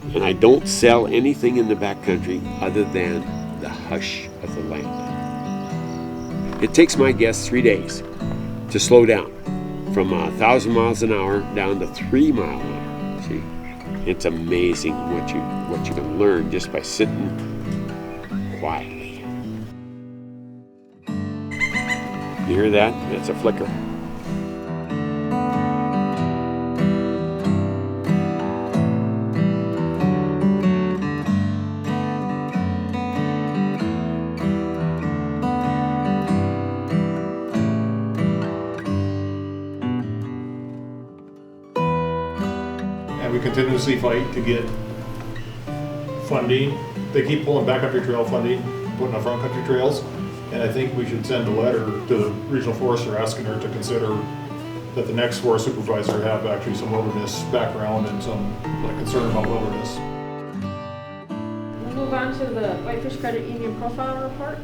And I don't sell anything in the backcountry other than the hush of the land. It takes my guests 3 days to slow down from 1,000 miles an hour down to 3 miles an hour. See, it's amazing what you can learn just by sitting quietly. You hear that? That's a flicker. And we continuously fight to get funding. They keep pulling backcountry trail funding, putting on front country trails. And I think we should send a letter to the regional forester asking her to consider that the next forest supervisor have actually some wilderness background and some concern about wilderness. We'll move on to the Whitefish Credit Union profile report.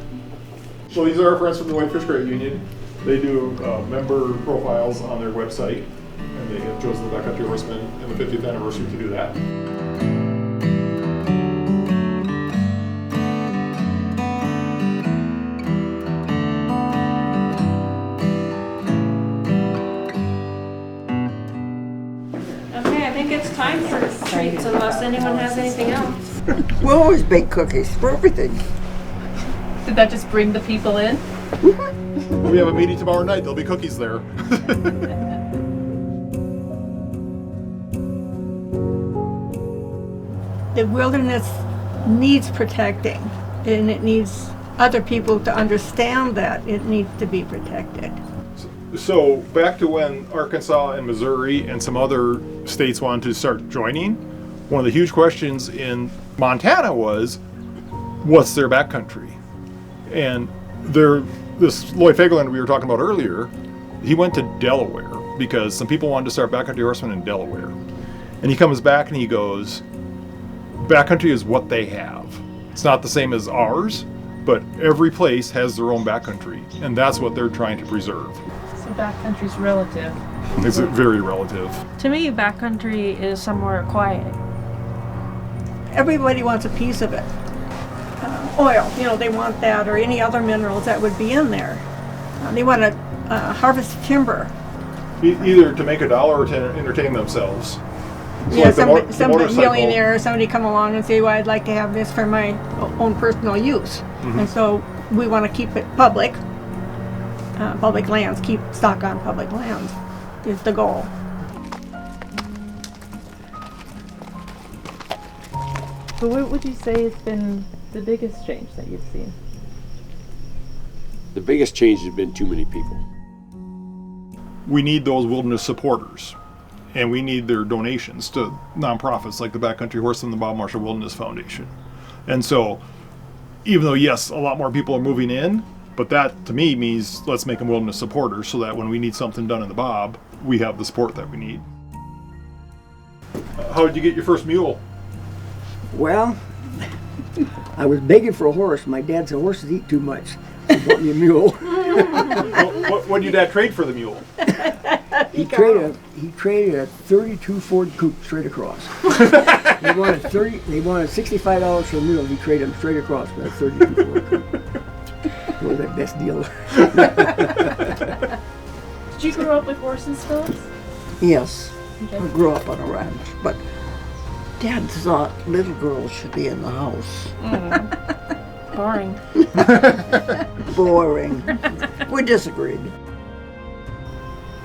So these are our friends from the Whitefish Credit Union. They do member profiles on their website, and they have chosen the Backcountry Horsemen and the 50th anniversary to do that. Okay, I think it's time for treats unless anyone has anything else. We always bake cookies for everything. Did that just bring the people in? We have a meeting tomorrow night. There'll be cookies there. The wilderness needs protecting, and it needs other people to understand that it needs to be protected. So back to when Arkansas and Missouri and some other states wanted to start joining, one of the huge questions in Montana was, what's their backcountry? And this Lloyd Fagerland we were talking about earlier, he went to Delaware because some people wanted to start backcountry horsemen in Delaware. And he comes back and he goes, backcountry is what they have. It's not the same as ours, but every place has their own backcountry, and that's what they're trying to preserve. So backcountry's relative. It's very relative. To me, backcountry is somewhere quiet. Everybody wants a piece of it. Oil, they want that, or any other minerals that would be in there. They want to harvest timber. Either to make a dollar or to entertain themselves. So Yeah, like some motorcycle- millionaire or somebody come along and say, well, I'd like to have this for my own personal use. Mhm. And so we want to keep it public lands, keep stock on public lands is the goal. So what would you say has been the biggest change that you've seen? The biggest change has been too many people. We need those wilderness supporters, and we need their donations to nonprofits like the Backcountry Horse and the Bob Marshall Wilderness Foundation. And so, even though yes, a lot more people are moving in, but that to me means let's make them wilderness supporters so that when we need something done in the Bob, we have the support that we need. How did you get your first mule? Well, I was begging for a horse. My dad said horses eat too much. He bought me a mule. What did your dad trade for the mule? He traded a 32 Ford Coupe straight across. They wanted $65 for a mule. He traded him straight across for that 32 Ford Coupe. It was the best deal. Did you grow up with horses, Phyllis? Yes, Okay. I grew up on a ranch, but Dad thought little girls should be in the house. Boring. Boring. We disagreed.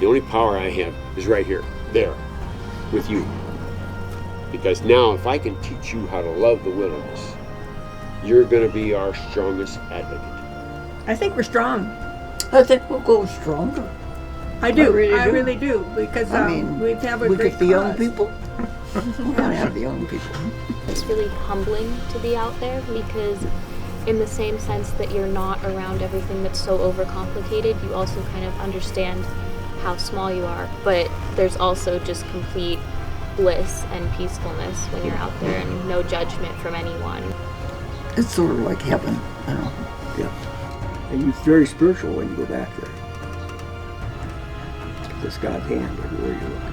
The only power I have is right here, there, with you. Because now if I can teach you how to love the wilderness, you're going to be our strongest advocate. I think we're strong. I think we'll go stronger. I do. I I really do. really do. Because I mean, we have a we great get the young cause. people. We're gonna have the young people. It's really humbling to be out there because in the same sense that you're not around everything that's so overcomplicated, you also kind of understand how small you are, but there's also just complete bliss and peacefulness when you're out there and no judgment from anyone. It's sort of like heaven, you know. Yeah. And you're very spiritual when you go back there. There's God's hand everywhere you look.